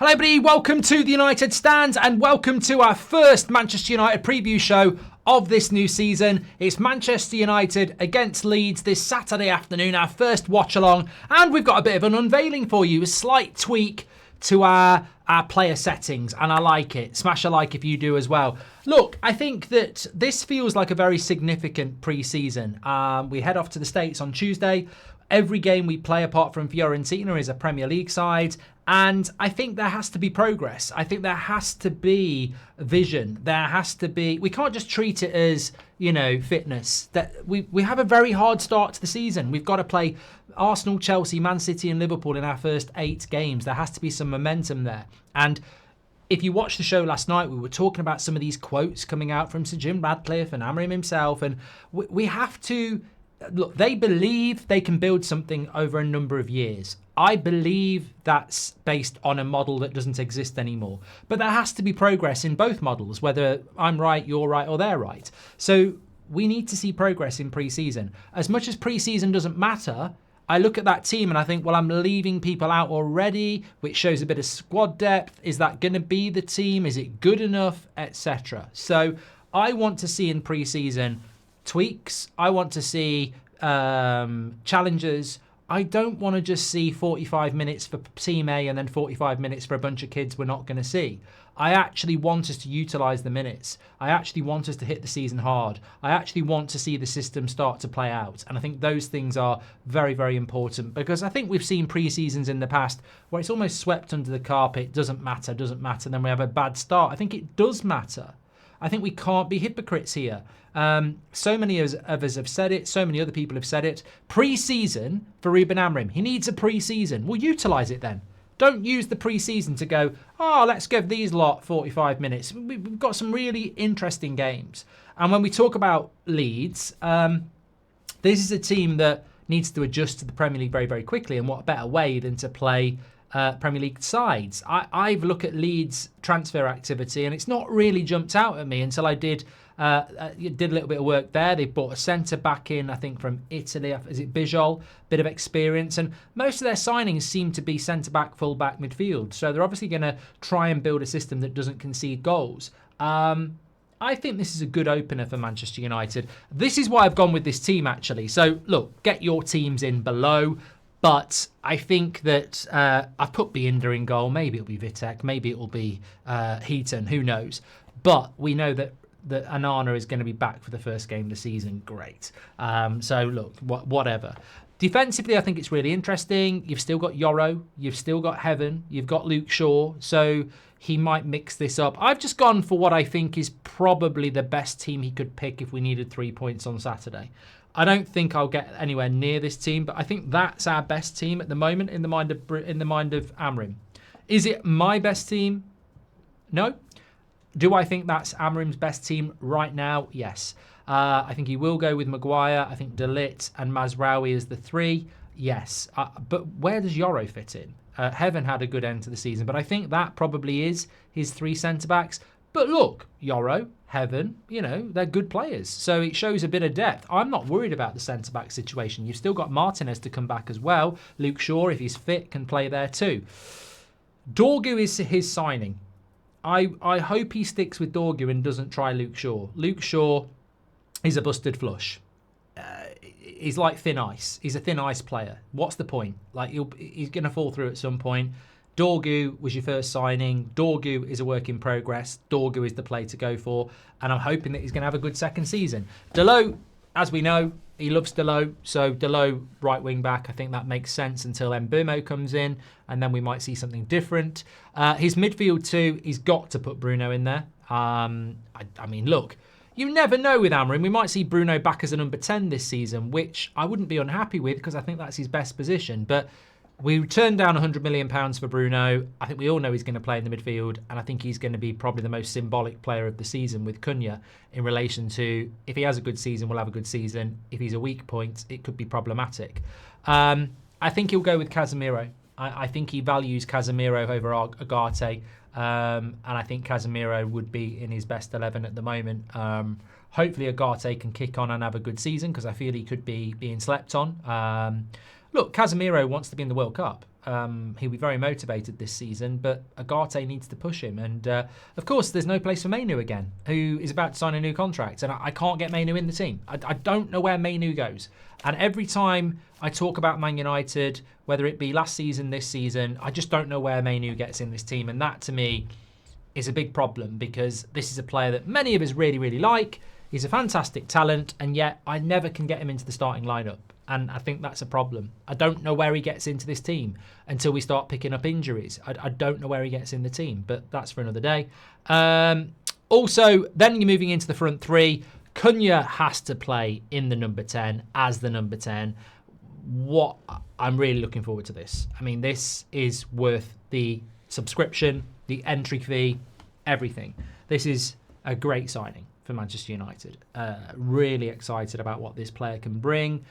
Hello everybody, welcome to the United Stand and welcome to our first Manchester United preview show of this new season. It's Manchester United against Leeds this Saturday afternoon, our first watch along, and we've got a bit of an unveiling for you, a slight tweak to our player settings, and I like it. Smash a like if you do as well. Look, I think that this feels like a very significant pre-season. We head off to the States on Tuesday. Every game we play apart from Fiorentina is a Premier League side. And I think there has to be progress. I think there has to be vision. There has to be... We can't just treat it as, fitness. That we have a very hard start to the season. We've got to play Arsenal, Chelsea, Man City and Liverpool in our first 8 games. There has to be some momentum there. And if you watched the show last night, we were talking about some of these quotes coming out from Sir Jim Radcliffe and Amorim himself. And we have to... Look, they believe they can build something over a number of years. I believe that's based on a model that doesn't exist anymore. But there has to be progress in both models, whether I'm right, you're right, or they're right. So we need to see progress in pre-season. As much as pre-season doesn't matter, I look at that team and I think, well, I'm leaving people out already, which shows a bit of squad depth. Is that going to be the team? Is it good enough? Etc. So I want to see in pre-season tweaks. I want to see challenges. I don't want to just see 45 minutes for Team A and then 45 minutes for a bunch of kids we're not going to see. I actually want us to utilise the minutes. I actually want us to hit the season hard. I actually want to see the system start to play out. And I think those things are very, very important because I think we've seen pre-seasons in the past where it's almost swept under the carpet, doesn't matter, then we have a bad start. I think it does matter. I think we can't be hypocrites here. So many of us have said it. So many other people have said it. Pre-season for Ruben Amorim. He needs a pre-season. Well, utilise it then. Don't use the pre-season to go, let's give these lot 45 minutes. We've got some really interesting games. And when we talk about Leeds, this is a team that needs to adjust to the Premier League very, very quickly. And what better way than to play Premier League sides. I've looked at Leeds transfer activity and it's not really jumped out at me until I did a little bit of work there. They brought a centre back in, I think from Italy. Is it Bijol? Bit of experience, and most of their signings seem to be centre back, full back, midfield. So they're obviously going to try and build a system that doesn't concede goals. I think this is a good opener for Manchester United. This is why I've gone with this team actually. So look, get your teams in below. But I think that I've put Binder in goal. Maybe it'll be Vitek. Maybe it will be Heaton. Who knows? But we know that Anana is going to be back for the first game of the season. Great. So look, whatever. Defensively, I think it's really interesting. You've still got Yoro. You've still got Heaven. You've got Luke Shaw. So he might mix this up. I've just gone for what I think is probably the best team he could pick if we needed 3 points on Saturday. I don't think I'll get anywhere near this team, but I think that's our best team at the moment in the mind of Amorim. Is it my best team? No. Do I think that's Amorim's best team right now? Yes. I think he will go with Maguire. I think De Ligt and Mazraoui as the 3. Yes. But where does Yoro fit in? Heaven had a good end to the season, but I think that probably is his 3 centre-backs. But look, Yoro, Heaven, they're good players. So it shows a bit of depth. I'm not worried about the centre-back situation. You've still got Martinez to come back as well. Luke Shaw, if he's fit, can play there too. Dorgu is his signing. I hope he sticks with Dorgu and doesn't try Luke Shaw. Luke Shaw is a busted flush. He's like thin ice. He's a thin ice player. What's the point? He's going to fall through at some point. Dorgu was your first signing. Dorgu is a work in progress. Dorgu is the play to go for. And I'm hoping that he's going to have a good second season. Dalot, as we know, he loves Dalot. So Dalot, right wing back, I think that makes sense until Mbeumo comes in. And then we might see something different. His midfield too, he's got to put Bruno in there. I mean, look, you never know with Amorim. We might see Bruno back as a number 10 this season, which I wouldn't be unhappy with because I think that's his best position. But we turned down £100 million for Bruno. I think we all know he's going to play in the midfield, and I think he's going to be probably the most symbolic player of the season with Cunha in relation to if he has a good season, we'll have a good season. If he's a weak point, it could be problematic. I think he'll go with Casemiro. I think he values Casemiro over Agate, and I think Casemiro would be in his best 11 at the moment. Hopefully Agate can kick on and have a good season because I feel he could be being slept on. Look, Casemiro wants to be in the World Cup. He'll be very motivated this season, but Agate needs to push him. And of course, there's no place for Mainu again, who is about to sign a new contract. And I can't get Mainu in the team. I don't know where Mainu goes. And every time I talk about Man United, whether it be last season, this season, I just don't know where Mainu gets in this team. And that, to me, is a big problem, because this is a player that many of us really, really like. He's a fantastic talent, and yet I never can get him into the starting lineup. And I think that's a problem. I don't know where he gets into this team until we start picking up injuries. I don't know where he gets in the team, but that's for another day. Also, then you're moving into the front three. Cunha has to play in the number 10 as the number 10. I'm really looking forward to this. I mean, this is worth the subscription, the entry fee, everything. This is a great signing for Manchester United. Really excited about what this player can bring.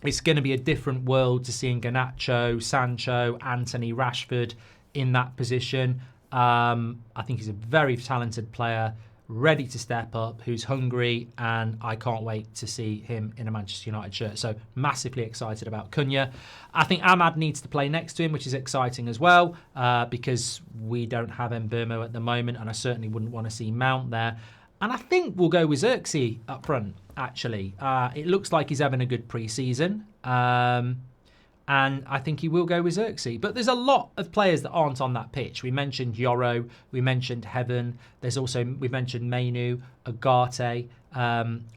It's going to be a different world to seeing Garnacho, Sancho, Anthony, Rashford in that position. I think he's a very talented player, ready to step up, who's hungry, and I can't wait to see him in a Manchester United shirt. So massively excited about Cunha. I think Ahmad needs to play next to him, which is exciting as well, because we don't have Mbeumo at the moment, and I certainly wouldn't want to see Mount there. And I think we'll go with Xerxes up front, actually. It looks like he's having a good pre-season. And I think he will go with Xerxes. But there's a lot of players that aren't on that pitch. We mentioned Yoro. We mentioned Heaven. We mentioned Mainu, Agate,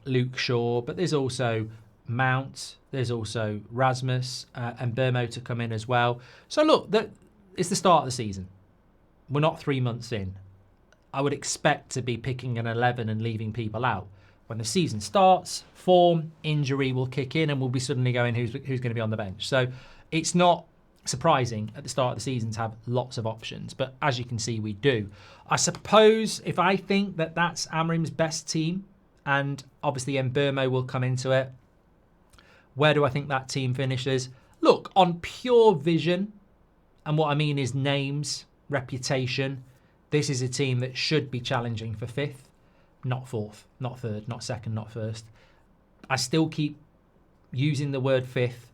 Luke Shaw. But there's also Mount. There's also Rasmus and Mbeumo to come in as well. So look, it's the start of the season. We're not 3 months in. I would expect to be picking an 11 and leaving people out. When the season starts, form, injury will kick in, and we'll be suddenly going, who's going to be on the bench? So it's not surprising at the start of the season to have lots of options. But as you can see, we do. I suppose if I think that that's Amorim's best team, and obviously Mbeumo will come into it, where do I think that team finishes? Look, on pure vision, and what I mean is names, reputation, this is a team that should be challenging for 5th. Not 4th, not 3rd, not 2nd, not 1st. I still keep using the word 5th,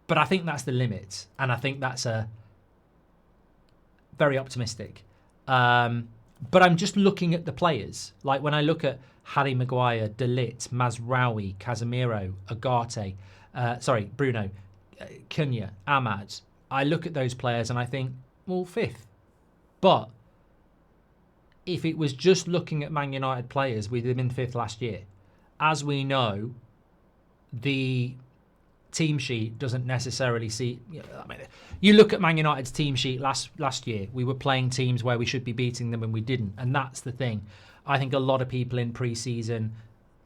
but I think that's the limit, and I think that's a very optimistic. But I'm just looking at the players. Like when I look at Harry Maguire, De Ligt, Mazraoui, Casemiro, Agate, Bruno, Cunha, Ahmad. I look at those players and I think, well, 5th. But if it was just looking at Man United players, we'd have been 5th last year. As we know, the team sheet doesn't necessarily see... You look at Man United's team sheet last year, we were playing teams where we should be beating them and we didn't. And that's the thing. I think a lot of people in pre-season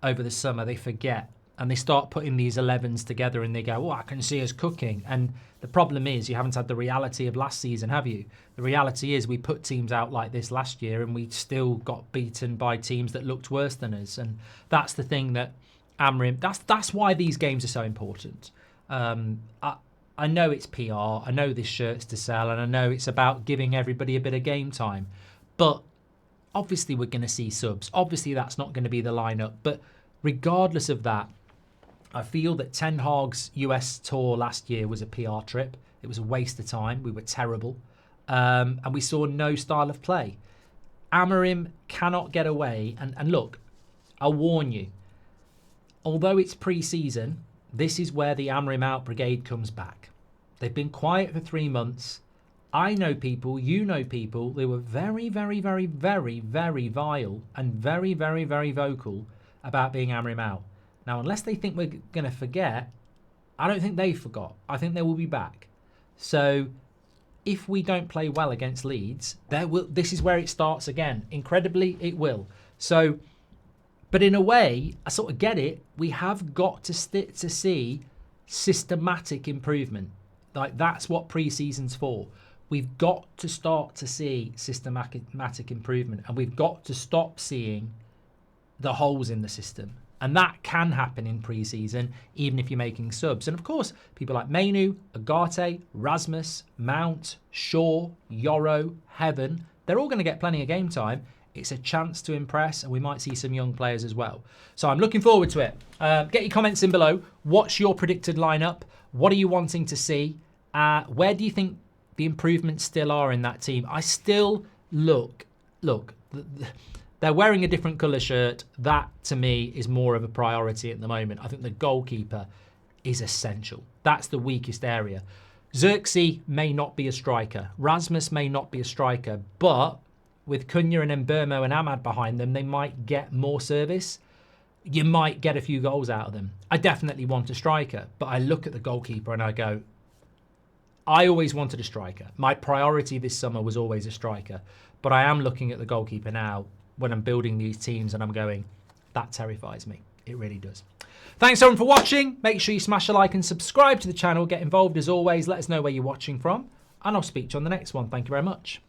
over the summer, they forget. And they start putting these 11s together and they go, oh, I can see us cooking. And the problem is you haven't had the reality of last season, have you? The reality is we put teams out like this last year and we still got beaten by teams that looked worse than us. And that's the thing that Amorim, that's why these games are so important. I know it's PR. I know this shirt's to sell. And I know it's about giving everybody a bit of game time. But obviously we're going to see subs. Obviously that's not going to be the lineup. But regardless of that, I feel that Ten Hag's US tour last year was a PR trip. It was a waste of time. We were terrible. And we saw no style of play. Amorim cannot get away. And look, I'll warn you. Although it's pre-season, this is where the Amorim out brigade comes back. They've been quiet for 3 months. I know people, you know people, they were very, very, very, very, very vile and very, very, very vocal about being Amorim out. Now, unless they think we're going to forget, I don't think they forgot. I think they will be back. So if we don't play well against Leeds, this is where it starts again. Incredibly, it will. So, but in a way, I sort of get it. We have got to see systematic improvement. Like, that's what pre-season's for. We've got to start to see systematic improvement, and we've got to stop seeing the holes in the system. And that can happen in pre-season, even if you're making subs. And of course, people like Mainu, Agate, Rasmus, Mount, Shaw, Yoro, Heaven, they're all going to get plenty of game time. It's a chance to impress, and we might see some young players as well. So I'm looking forward to it. Get your comments in below. What's your predicted lineup? What are you wanting to see? Where do you think the improvements still are in that team? I still look, they're wearing a different colour shirt. That, to me, is more of a priority at the moment. I think the goalkeeper is essential. That's the weakest area. Xerxes may not be a striker. Rasmus may not be a striker. But with Cunha and Mbermo and Ahmad behind them, they might get more service. You might get a few goals out of them. I definitely want a striker. But I look at the goalkeeper and I go, I always wanted a striker. My priority this summer was always a striker. But I am looking at the goalkeeper now when I'm building these teams and I'm going, that terrifies me. It really does. Thanks everyone for watching. Make sure you smash a like and subscribe to the channel. Get involved as always. Let us know where you're watching from. And I'll speak to you on the next one. Thank you very much.